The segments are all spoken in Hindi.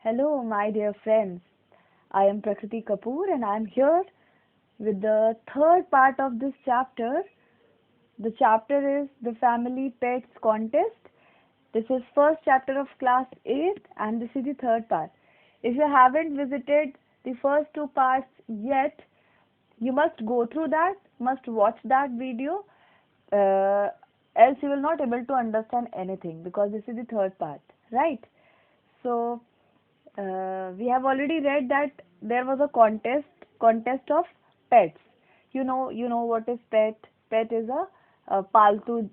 Hello, my dear friends. I am Prakriti Kapoor and I am here with the third part of this chapter. The chapter is the Family Pets Contest. This is first chapter of class 8 and this is the third part. If you haven't visited the first two parts yet, you must go through that, must watch that video, uh, else you will not able to understand anything because this is the third part, right? So we have already read that there was a contest of pets. You know what is pet? Pet is a paltu.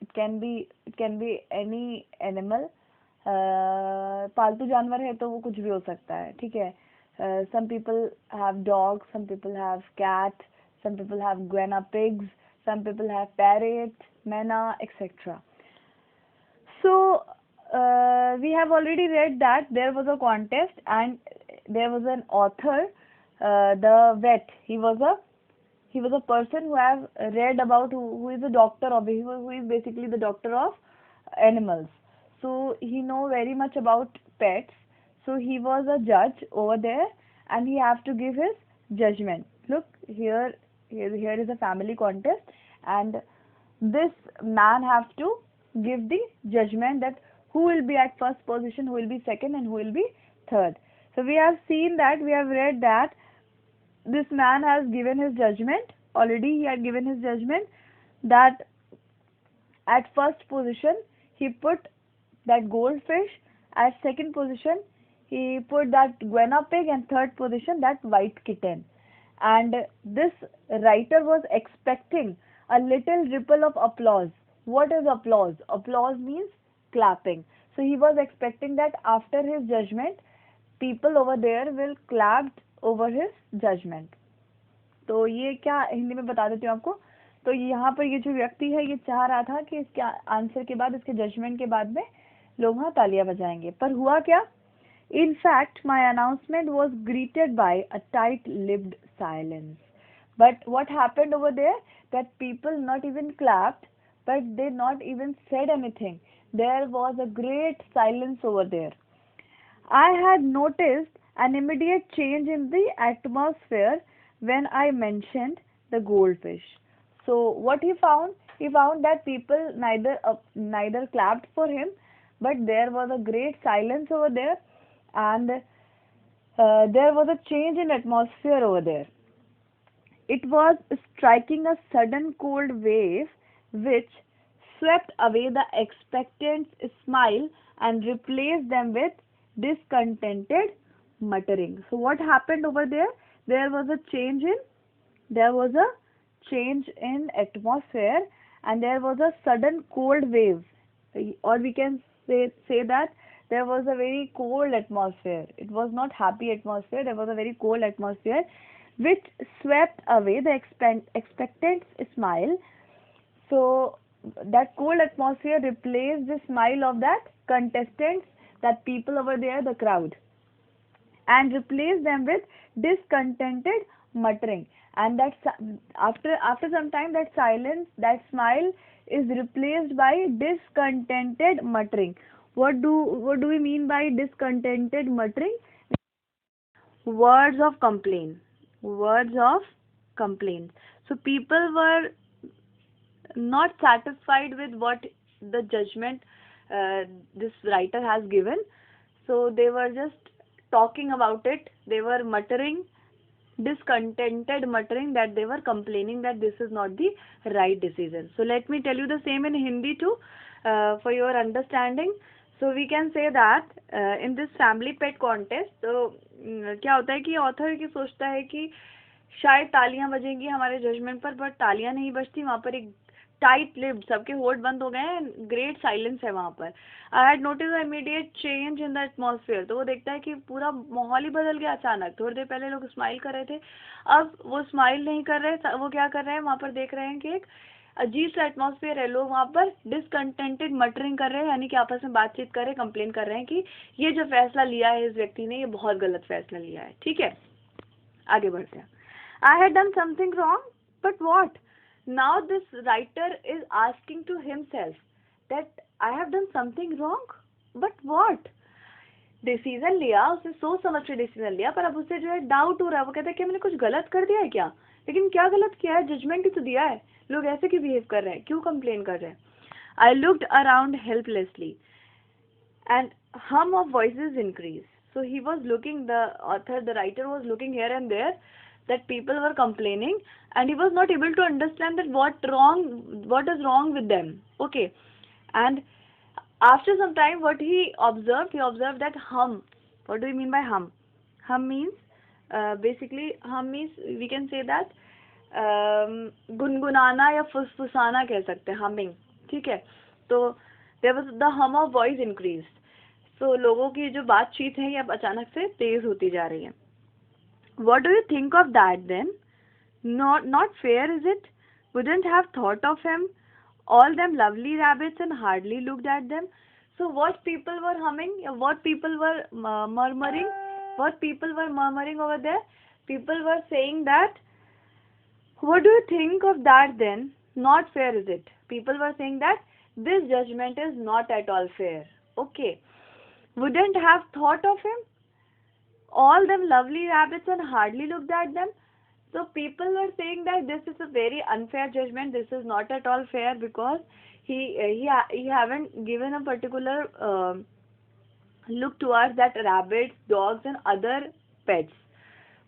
It can be any animal. पालतू जानवर है तो वो कुछ भी हो सकता है, ठीक है. Some people have dogs, some people have cat, some people have guinea pigs, some people have parrot, mena, etc. So we have already read that there was a contest and there was an author, the vet. He was a person who have read about who is a doctor of who is basically the doctor of animals. So he know very much about pets. So he was a judge over there and he have to give his judgment. Look here is a family contest and this man have to give the judgment that who will be at first position, who will be second and who will be third. So we have seen that, we have read that this man has given his judgment. Already he had given his judgment that at first position he put that goldfish, at second position he put that guinea pig, and third position that white kitten. And this writer was expecting a little ripple of applause. What is applause? Applause means clapping. So he was expecting that after his judgment people over there will clap over his judgment. तो ये क्या हिंदी में बता देती हूँ आपको. तो यहाँ पर ये जो व्यक्ति है ये चाह रहा था कि इसके आंसर के बाद, इसके जजमेंट के बाद में लोग वहाँ तालियां बजाएंगे. पर हुआ क्या? In fact, my announcement was greeted by a tight-lipped silence. But what happened over there? That people not even clapped, but they not even said anything. There was a great silence over there. I had noticed an immediate change in the atmosphere when I mentioned the goldfish. So what he found? He found that people neither clapped for him, but there was a great silence over there, and there was a change in atmosphere over there. It was striking a sudden cold wave which swept away the expectant smile and replaced them with discontented muttering. So what happened over there? There was a change in atmosphere and there was a sudden cold wave, or we can say that there was a very cold atmosphere. It was not happy atmosphere. There was a very cold atmosphere which swept away the expectant smile. So that cold atmosphere replaced the smile of that contestants, that people over there, the crowd, and replaced them with discontented muttering. And that after some time, that silence, that smile is replaced by discontented muttering. What do we mean by discontented muttering? Words of complaint. Words of complaint. So people were not satisfied with what the judgment this writer has given. So they were just talking about it. They were muttering, discontented muttering, that they were complaining that this is not the right decision. So let me tell you the same in Hindi too, for your understanding. So we can say that in this family pet contest, तो क्या होता है कि ऑथर की सोचता है कि शायद तालियां बजेंगी हमारे जजमेंट पर, बट तालियां नहीं बजती. वहाँ पर एक टाइट लिप्ड, सबके होठ बंद हो गए हैं, ग्रेट साइलेंस है वहाँ पर. I had notice immediate change in the atmosphere. तो वो देखता है कि पूरा माहौल ही बदल गया अचानक. थोड़ी देर पहले लोग स्माइल कर रहे थे, अब वो स्माइल नहीं कर रहे. वो क्या कर रहे हैं, वहाँ पर देख रहे हैं कि एक अजीब सा एटमॉस्फेयर है. लोग वहाँ पर डिसकंटेंटेड मटरिंग कर रहे हैं, यानी कि आपस में बातचीत कर रहे हैं, कंप्लेन कर रहे हैं कि ये जो फैसला लिया है इस व्यक्ति ने, ये बहुत गलत फैसला लिया है. ठीक है, आगे बढ़ते हैं. I had done something wrong, but what? Now this writer is asking to himself that I have done something wrong, but what? Decision लिया, उसने सोच समझ के डिसीजन लिया, पर अब उसे जो है डाउट हो रहा है। वो कहता है कि मैंने कुछ गलत कर दिया है क्या? लेकिन क्या गलत किया है? जजमेंट ही तो दिया है। लोग ऐसे क्यों बिहेव कर रहे हैं, क्यों कंप्लेन कर रहे हैं? I looked around helplessly and hum of voices increased. So he was looking, the writer was looking here and there that people were complaining, and he was not able to understand that what is wrong with them. Okay, and after some time, what he observed that hum. What do you mean by hum? Hum means basically hum means we can say that गुनगुनाना या फुसफुसाना कह सकते हैं, हमिंग. ठीक है, तो देयर वाज द हम ऑफ वॉइस इंक्रीज. सो लोगों की जो बातचीत है ये अब अचानक से तेज होती जा रही है. What do you think of that then? Not fair, is it? Wouldn't have thought of him. All them lovely rabbits and hardly looked at them. So what people were humming, what people were murmuring over there? People were saying that, what do you think of that then? Not fair, is it? People were saying that this judgment is not at all fair. Okay. Wouldn't have thought of him. All them lovely rabbits and hardly looked at them. So people were saying that this is a very unfair judgment. This is not at all fair because he haven't given a particular look towards that rabbits, dogs and other pets.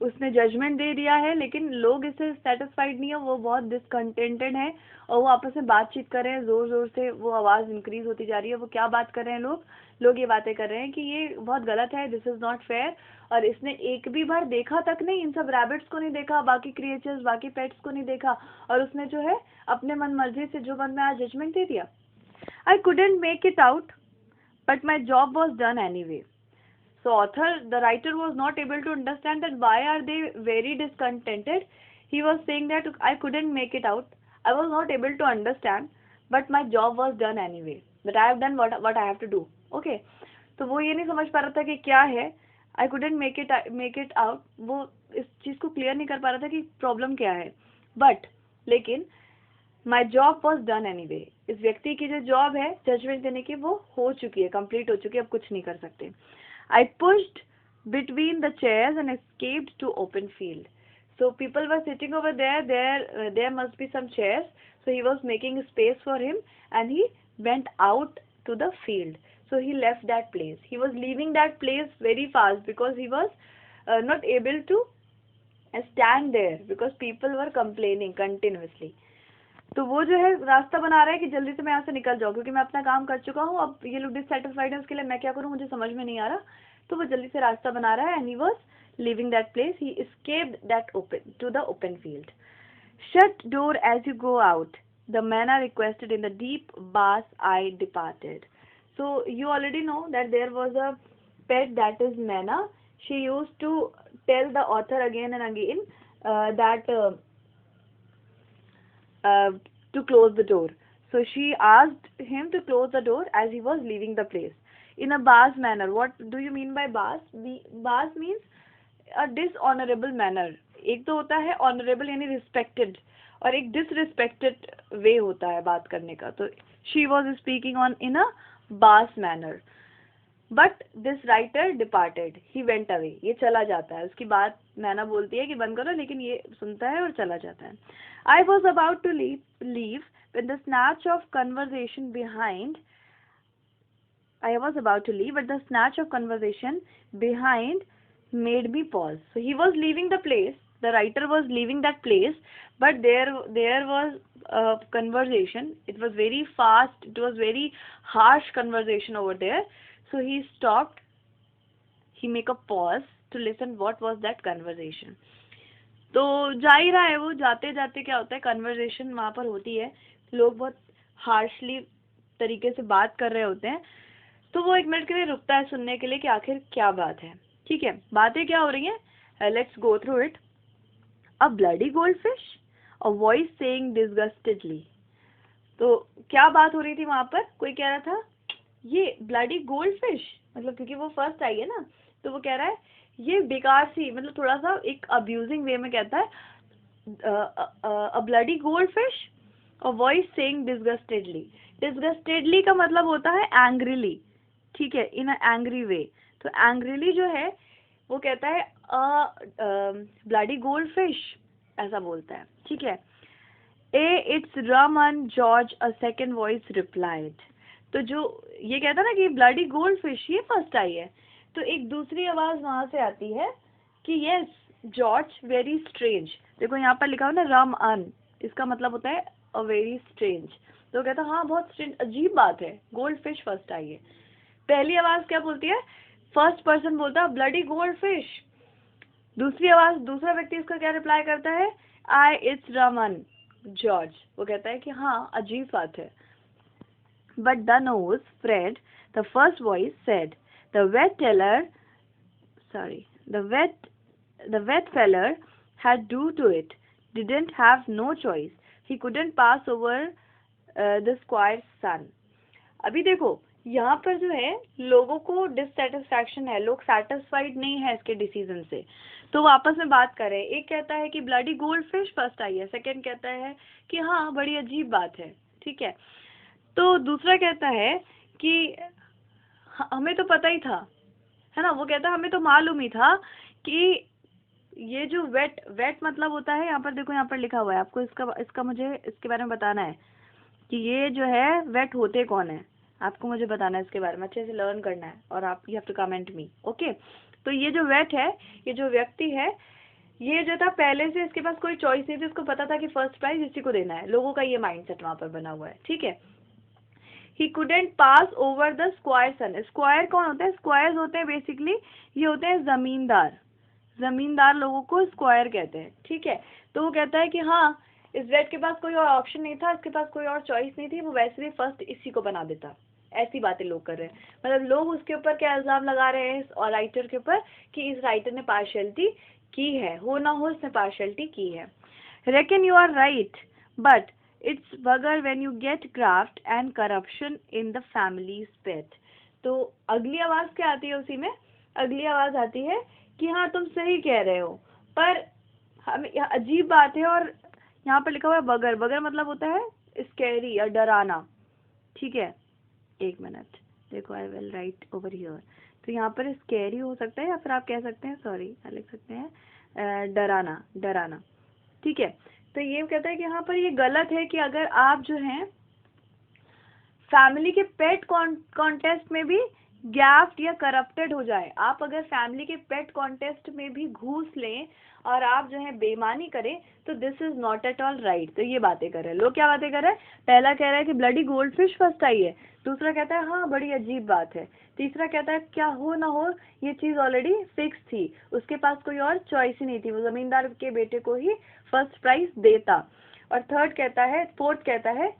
उसने जजमेंट दे दिया है, लेकिन लोग इससे सेटिस्फाइड नहीं है. वो बहुत डिसकंटेंटेड है और वो आपस में बातचीत कर रहे हैं जोर जोर से. वो आवाज इंक्रीज होती जा रही है. वो क्या बात कर रहे हैं लोग ये बातें कर रहे हैं कि ये बहुत गलत है, दिस इज नॉट फेयर. और इसने एक भी बार देखा तक नहीं, इन सब रैबिट्स को नहीं देखा, बाकी क्रिएचर्स, बाकी पेट्स को नहीं देखा, और उसने जो है अपने मन मर्जी से जो मन में आया जजमेंट दे दिया. I couldn't make it out but my job was done anyway. So the writer was not able to understand that why are they very discontented. He was saying that I couldn't make it out. I was not able to understand, but my job was done anyway. That I have done what I have to do. Okay. तो वो ये नहीं समझ पा रहा था कि क्या है. I couldn't make it out. वो इस चीज को क्लियर नहीं कर पा रहा था कि प्रॉब्लम क्या है. But लेकिन my job was done anyway. इस व्यक्ति की जो जॉब है जजमेंट देने की वो हो चुकी है, कंप्लीट हो चुकी है, अब कुछ नहीं कर सकते. I pushed between the chairs and escaped to open field. So people were sitting over there. There must be some chairs. So he was making space for him, and he went out to the field. So he left that place. He was leaving that place very fast because he was not able to stand there because people were complaining continuously. तो वो जो है रास्ता बना रहा है कि जल्दी से मैं यहाँ से निकल जाऊँ, क्योंकि मैं अपना काम कर चुका हूँ. अब ये लोग डिससेटिस्फाइड हैं, उसके लिए मैं क्या करूँ मुझे समझ में नहीं आ रहा. तो वो जल्दी से रास्ता बना रहा है. And he was leaving that place. He escaped that open to the open field. Shut door as you go out, the man are requested in the deep bass I departed. So you already know that there was a pet that is myna. She used to tell the author again and again that to close the door. So she asked him to close the door as he was leaving the place in a bass manner. What do you mean by bass? Bass means a dishonorable manner. एक तो होता है honorable यानी respected, और एक disrespected way होता है बात करने का. तो she was speaking in a bass manner. But this writer departed. He went away. ये चला जाता है. उसकी बात मैना बोलती है कि बंद करो, लेकिन ये सुनता है और चला जाता है. I was about to leave when the snatch of conversation behind. I was about to leave, but the snatch of conversation behind made me pause. So he was leaving the place. The writer was leaving that place, but there was a conversation. It was very fast. It was very harsh conversation over there. So he stopped. He make a pause to listen. What was that conversation? तो जा ही रहा है वो. जाते जाते क्या होता है, कन्वर्सेशन वहाँ पर होती है. लोग बहुत हार्शली तरीके से बात कर रहे होते हैं. तो वो 1 मिनट के लिए रुकता है सुनने के लिए कि आखिर क्या बात है. ठीक है, बातें क्या हो रही हैं. Let's go through it. A bloody goldfish, a voice saying disgustedly. तो क्या बात हो रही थी वहाँ पर. कोई कह रहा था ये ब्लडी गोल्डफिश, मतलब क्योंकि वो फर्स्ट आई है ना, तो वो कह रहा है ये बेकार सी, मतलब थोड़ा सा एक अब्यूजिंग वे में कहता है अ ब्लडी गोल्डफिश, और वॉइस सेइंग डिसगस्टेडली. डिसगस्टेडली का मतलब होता है एंग्रीली. ठीक है, इन अ एंग्री वे. तो एंग्रीली जो है वो कहता है ब्लडी गोल्ड फिश, ऐसा बोलता है, ठीक है। It's Raman George, a second voice replied. तो जो ये कहता है ना कि ब्लडी गोल्ड फिश, ये फर्स्ट आई है, तो एक दूसरी आवाज वहां से आती है कि यस जॉर्ज वेरी स्ट्रेंज। देखो यहाँ पर लिखा हो ना रम अन, इसका मतलब होता है अ वेरी स्ट्रेंज। तो कहता हाँ बहुत स्ट्रेंज, अजीब बात है, गोल्ड फिश फर्स्ट आई है। पहली आवाज क्या बोलती है, फर्स्ट पर्सन बोलता है ब्लडी गोल्ड फिश। दूसरी आवाज, दूसरा व्यक्ति इसका क्या रिप्लाई करता है, आई इट्स रमन जॉर्ज। वो कहता है कि हाँ अजीब बात है। But the nose Fred, the first voice said, the vet Taylor sorry the vet feller had due to it, didn't have no choice, he couldn't pass over the squire's son। अभी देखो यहाँ पर जो है लोगों को डिससेटिस्फैक्शन है, लोग सेटिस्फाइड नहीं है इसके डिसीजन से, तो वो आपस में बात कर रहे हैं। एक कहता है कि ब्लडी गोल्ड फिश फर्स्ट आई है, सेकंड कहता है कि हाँ बड़ी अजीब बात है, ठीक है। तो दूसरा कहता है कि हमें तो पता ही था, है ना, वो कहता है हमें तो मालूम ही था कि ये जो वेट मतलब होता है, यहाँ पर देखो यहाँ पर लिखा हुआ है, आपको इसका मुझे इसके बारे में बताना है कि ये जो है वेट होते कौन है, आपको मुझे बताना है इसके बारे में, अच्छे से लर्न करना है, और आप you have to comment me, okay. तो ये जो वेट है, ये जो व्यक्ति है, ये जो था पहले से इसके पास कोई चॉइस नहीं थी, इसको पता था कि फर्स्ट प्राइज इसी को देना है, लोगों का ये माइंडसेट वहां पर बना हुआ है, ठीक है। He couldn't pass over the squire's son। Square कौन होता है, स्क्वायर्स होते हैं बेसिकली, ये होते हैं जमींदार, जमींदार लोगों को स्क्वायर कहते हैं, ठीक है। तो वो कहता है कि हाँ इस वेट के पास कोई और ऑप्शन नहीं था, इसके पास कोई और चॉइस नहीं थी, वो वैसे भी फर्स्ट इसी को बना देता। ऐसी बातें लोग कर रहे हैं, मतलब लोग उसके ऊपर क्या इल्जाम लगा रहे हैं और राइटर के ऊपर कि इस राइटर ने पार्शियलिटी की है, हो ना हो इसने पार्शियलिटी की है। Reckon you are right, but it's bugger when you get graft and corruption in the family pet. तो अगली आवाज क्या आती है उसी में, अगली आवाज आती है कि हाँ तुम सही कह रहे हो, पर हमें अजीब बात है, और यहाँ पर लिखा हुआ है बगर, बगर मतलब होता है स्कैरी या डराना, ठीक है। एक मिनट देखो, I will write over here. तो यहाँ पर स्कैरी हो सकता है, या फिर आप कह सकते हैं, सॉरी लिख सकते हैं डराना, डराना, ठीक है। तो ये कहता है कि यहाँ पर ये गलत है कि अगर आप जो हैं फैमिली के पेट कॉन्टेस्ट में भी गैफ्ट या करप्टेड हो जाए, आप अगर फैमिली के पेट कॉन्टेस्ट में भी घूस लें और आप जो है बेईमानी करें, तो this is not at all right. तो ये बातें कर रहे हैं लोग, क्या बातें कर रहे हैं, पहला कह रहा है कि ब्लडी गोल्ड फिश फर्स्ट आई है, दूसरा कहता है हाँ बड़ी अजीब बात है, तीसरा कहता है क्या हो ना हो ये चीज ऑलरेडी फिक्स थी, उसके पास कोई और चॉइस ही नहीं थी, वो जमींदार के बेटे को ही फर्स्ट प्राइज देता। और थर्ड कहता है,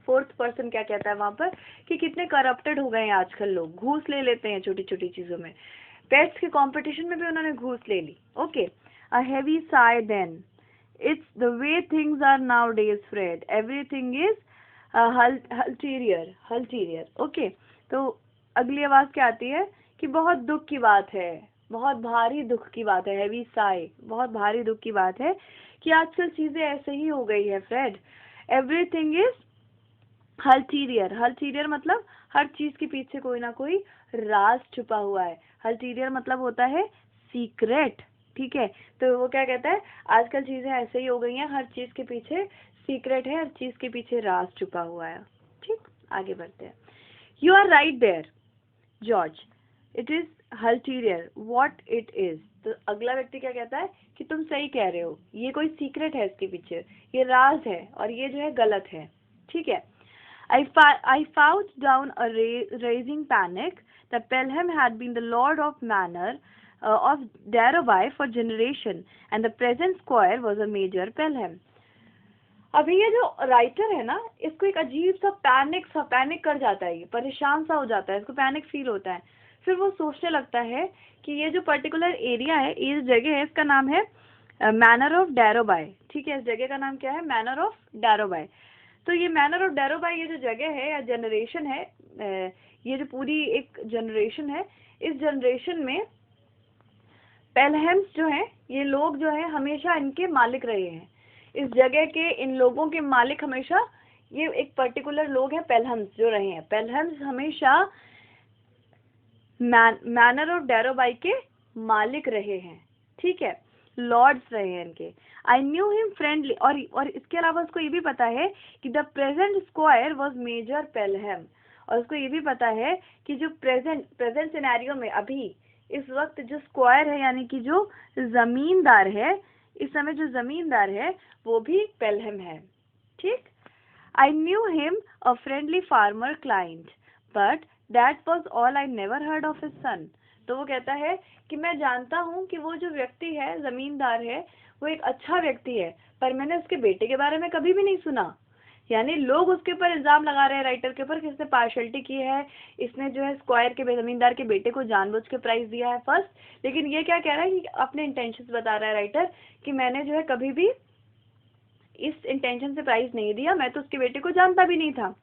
फोर्थ पर्सन क्या कहता है वहां पर कि कितने करप्टेड हो गए हैं आजकल लोग, घूस ले लेते हैं छोटी छोटी चीजों में, पेट्स के कंपटीशन में भी उन्होंने घूस ले ली, okay. A heavy sigh then, it's the way things are nowadays Fred, everything is ulterior, okay. तो अगली आवाज क्या आती है कि बहुत दुख की बात है, बहुत भारी दुख की बात है, हैवी साई, बहुत भारी दुख की बात है कि आजकल चीजें ऐसे ही हो गई है फ्रेड। एवरीथिंग इज हल्टीरियर, हल्टीरियर मतलब हर चीज के पीछे कोई ना कोई राज छुपा हुआ है, हल्टीरियर मतलब होता है सीक्रेट, ठीक है। तो वो क्या कहता है, आजकल चीजें ऐसे ही हो गई हैं, हर चीज के पीछे सीक्रेट है, हर चीज के पीछे राज छुपा हुआ है, ठीक। आगे बढ़ते हैं। You are right there George, it is ulterior what it is. तो अगला व्यक्ति क्या कहता है कि तुम सही कह रहे हो, ये कोई सीक्रेट है इसके पीछे, ये राज है और ये जो है गलत है, ठीक है। I fought down a raising panic that Pelham had been the lord of manor of Darrowby for generation and the present squire was a major Pelham। अभी ये जो राइटर है ना, इसको एक अजीब सा पैनिक कर जाता है, ये परेशान सा हो जाता है, इसको पैनिक फील होता है। फिर वो सोचने लगता है कि ये जो पर्टिकुलर एरिया है, ये जगह है, इसका नाम है मैनर ऑफ डैरोबाई, ठीक है। इस जगह का नाम क्या है, मैनर ऑफ डैरोबाई। तो ये मैनर ऑफ डैरोबाई, ये जो जगह है या जनरेशन है, ये जो पूरी एक जनरेशन है, इस जनरेशन में पेलहम्स जो है, ये लोग जो है हमेशा इनके मालिक रहे हैं, इस जगह के इन लोगों के मालिक हमेशा ये एक पर्टिकुलर लोग हैं पेलहम्स जो रहे हैं। पेलहम्स हमेशा मैनर ऑफ डैरोबाई के मालिक रहे हैं, ठीक है, लॉर्ड्स रहे हैं इनके। आई न्यू हिम फ्रेंडली, और इसके अलावा उसको ये भी पता है कि the present squire was Major Pelham, और उसको ये भी पता है कि जो प्रेजेंट सिनेरियो में अभी इस वक्त जो स्क्वायर है यानी कि जो जमींदार है, इस समय जो जमींदार है वो भी पेलहम है, ठीक। I knew him a friendly farmer client but that was all, I never heard of his son. तो वो कहता है कि मैं जानता हूँ कि वो जो व्यक्ति है, जमींदार है, वो एक अच्छा व्यक्ति है, पर मैंने उसके बेटे के बारे में कभी भी नहीं सुना। यानी लोग उसके ऊपर इल्जाम लगा रहे हैं, राइटर के ऊपर, कि इसने पार्शलिटी की है, इसने जो है स्क्वायर के जमींदार के बेटे को जानबूझ के प्राइज दिया है फर्स्ट। लेकिन ये क्या कह रहा है कि अपने इंटेंशंस बता रहा है राइटर कि मैंने जो है कभी भी इस इंटेंशन से प्राइज नहीं दिया, मैं तो उसके बेटे को जानता भी नहीं था।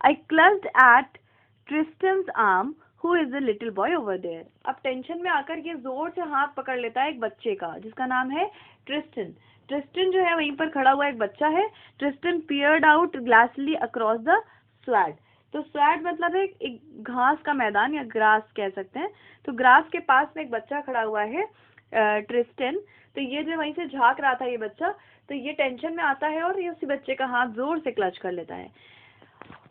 I clutched at Tristan's arm who is the little boy over there. अब टेंशन में आकर ये जोर से हाथ पकड़ लेता है एक बच्चे का जिसका नाम है ट्रिस्टन। ट्रिस्टन जो है वहीं पर खड़ा हुआ एक बच्चा है। Tristan peered out glassily across the sward. तो स्वैड मतलब है एक घास का मैदान या ग्रास कह सकते हैं। तो ग्रास के पास में एक बच्चा खड़ा हुआ है ट्रिस्टन। तो ये जो वहीं से झांक रहा था ये बच्चा, तो ये टेंशन में आता है और ये उसी बच्चे का हाथ जोर से क्लच कर लेता है।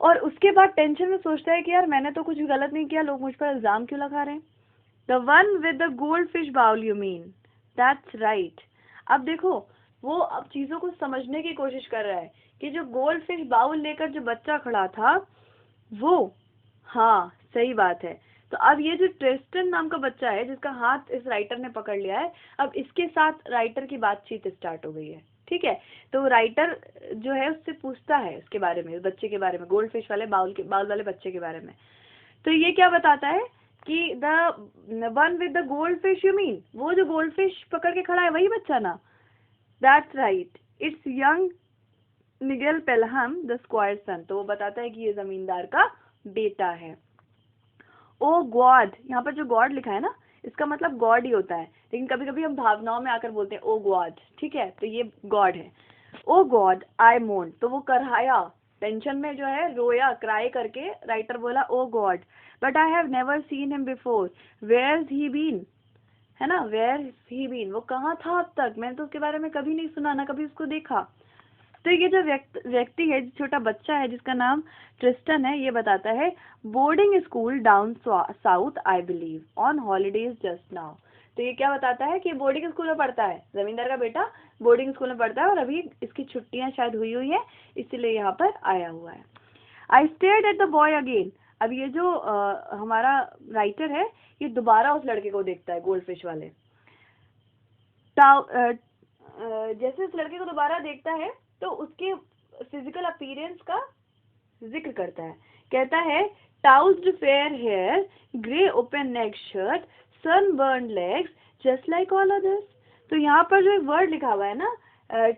और उसके बाद टेंशन में सोचता है कि यार मैंने तो कुछ गलत नहीं किया, लोग मुझ पर इल्जाम क्यों लगा रहे हैं। The one with the gold fish bowl you mean, that's right. अब देखो वो अब चीजों को समझने की कोशिश कर रहा है कि जो गोल्ड फिश बाउल लेकर जो बच्चा खड़ा था वो, हाँ सही बात है। तो अब ये जो ट्रिस्टन नाम का बच्चा है जिसका हाथ इस राइटर ने पकड़ लिया है, अब इसके साथ राइटर की बातचीत स्टार्ट हो गई है, ठीक है। तो राइटर जो है उससे पूछता है इसके बारे में, बच्चे के बारे में, गोल्ड फिश वाले बाउल वाले बच्चे के बारे में। तो ये क्या बताता है कि the one with the gold fish you mean, वो जो गोल्ड फिश पकड़ के खड़ा है वही बच्चा ना, that's right, it's young Nigel Pelham the squire son. तो वो बताता है कि ये जमींदार का बेटा है। ओ गॉड, यहाँ पर जो गॉड लिखा है ना, इसका मतलब गॉड ही होता है, लेकिन कभी कभी हम भावनाओं में आकर बोलते हैं ओ गॉड, ठीक है, तो ये गॉड है। ओ गॉड आई मोन, तो वो कराया, टेंशन में जो है रोया, क्राई करके राइटर बोला oh God, but I have never seen him before, where he been, है ना, वेयर ही बीन, वो कहाँ था अब तक, मैंने तो उसके बारे में कभी नहीं सुना, ना कभी उसको देखा। तो ये जो व्यक्ति है, छोटा बच्चा है जिसका नाम ट्रिस्टन है, ये बताता है boarding school down south I believe on holidays just now. तो ये क्या बताता है कि बोर्डिंग स्कूल में पढ़ता है, जमींदार का बेटा बोर्डिंग स्कूल में पढ़ता है और अभी इसकी छुट्टियां शायद हुई है, इसलिए यहाँ पर आया हुआ है। I stared at the boy again. अब ये जो हमारा राइटर है ये दोबारा उस लड़के को देखता है, गोल्ड फिश वाले। जैसे उस लड़के को दोबारा देखता है तो उसके फिजिकल अपीयरेंस का जिक्र करता है, कहता है tousled fair hair, grey open neck shirt, sunburn legs just like all others. तो यहाँ पर जो एक वर्ड लिखा हुआ है ना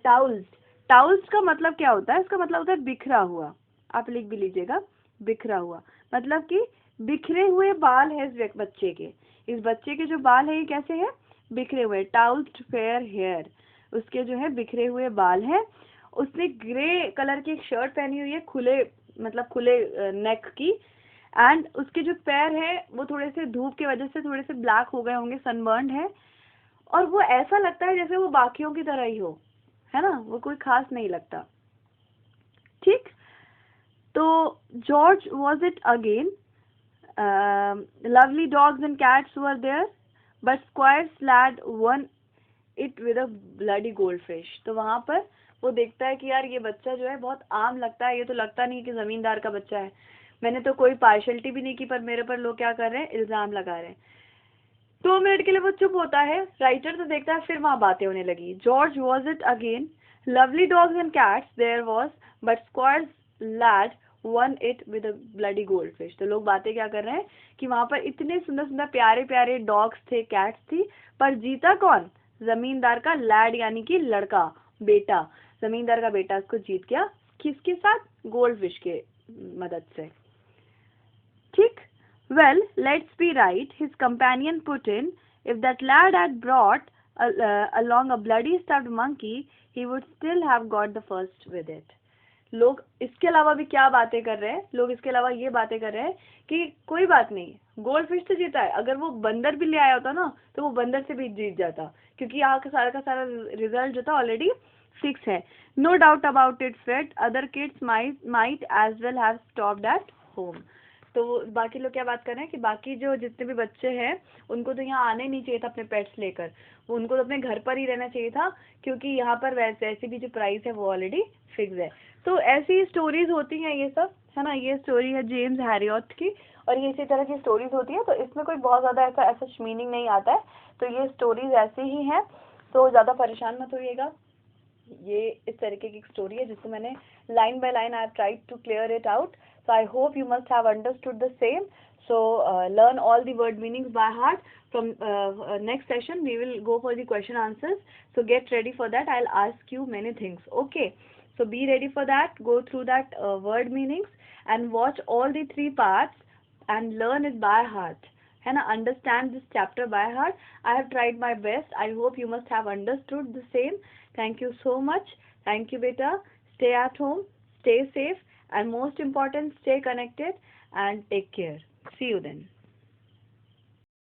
टाउस्ड, टाउस्ड का मतलब क्या होता है, इसका मतलब होता है बिखरा हुआ, आप लिख भी लीजिएगा, बिखरा हुआ मतलब कि बिखरे हुए बाल है इस बच्चे के, इस बच्चे के जो बाल है ये कैसे है, बिखरे हुए, टाउस्ड फेयर हेयर, उसके जो है बिखरे हुए बाल हैं। उसने ग्रे कलर की एक शर्ट पहनी हुई है, खुले मतलब खुले नेक की, एंड उसके जो पैर है वो थोड़े से धूप की वजह से थोड़े से ब्लैक हो गए होंगे, सनबर्न्ड है, और वो ऐसा लगता है जैसे वो बाकियों की तरह ही हो, है ना, वो कोई खास नहीं लगता, ठीक। तो George was it again, lovely dogs and cats were there but squire's lad won it with a bloody gold fish. तो वहां पर वो देखता है कि यार ये बच्चा जो है बहुत आम लगता है, ये तो लगता नहीं कि जमींदार का बच्चा है, मैंने तो कोई पार्शलिटी भी नहीं की, पर मेरे पर लोग क्या कर रहे हैं, इल्जाम लगा रहे हैं। 2 मिनट के लिए वो चुप होता है, राइटर तो देखता है, फिर वहां बातें होने लगी। George was it again, lovely dogs and cats there was but squire's lad won it with a bloody gold fish. तो लोग बातें क्या कर रहे हैं कि वहां पर इतने सुंदर सुंदर प्यारे प्यारे डॉग्स थे, कैट्स थी, पर जीता कौन, जमींदार का लैड यानी कि लड़का, बेटा, जमींदार का बेटा उसको जीत गया, किसके साथ, गोल्ड फिश के मदद से, ठीक। Well let's be right, his companion put in, if that lad had brought along a bloody stuffed monkey he would still have got the first with it। लोग इसके अलावा भी क्या बातें कर रहे हैं, लोग इसके अलावा ये बातें कर रहे हैं कि कोई बात नहीं, गोल्ड फिश तो जीता है, अगर वो बंदर भी ले आया होता ना तो वो बंदर से भी जीत जाता, क्योंकि यहाँ का सारा रिजल्ट जो था ऑलरेडी फिक्स है. No doubt about it Fred, other kids might as well have stopped at home. तो बाकी लोग क्या बात कर रहे हैं कि बाकी जो जितने भी बच्चे हैं उनको तो यहाँ आने नहीं चाहिए था अपने पेट्स लेकर, उनको तो अपने घर पर ही रहना चाहिए था, क्योंकि यहाँ पर वैसे भी जो प्राइस है वो ऑलरेडी फिक्स है. तो ऐसी स्टोरीज होती हैं ये सब, है ना. ये स्टोरी है जेम्स हैरियट की, और ये इसी तरह की स्टोरीज होती है, तो इसमें कोई बहुत ज़्यादा ऐसा मीनिंग नहीं आता है. तो ये स्टोरीज ऐसी ही हैं, तो ज़्यादा परेशान मत होइएगा. ये इस तरीके की स्टोरी है जिसको मैंने line by line I have tried to clear it out. So I hope you must have understood the same. So learn all the word meanings by heart. From next session we will go for the question answers. So get ready for that. I'll ask you many things. Okay. So be ready for that. Go through that word meanings and watch all the 3 parts and learn it by heart. है ना. Understand this chapter by heart. I have tried my best. I hope you must have understood the same. Thank you so much. Thank you, beta. Stay at home, stay safe, and most important, stay connected and take care. See you then.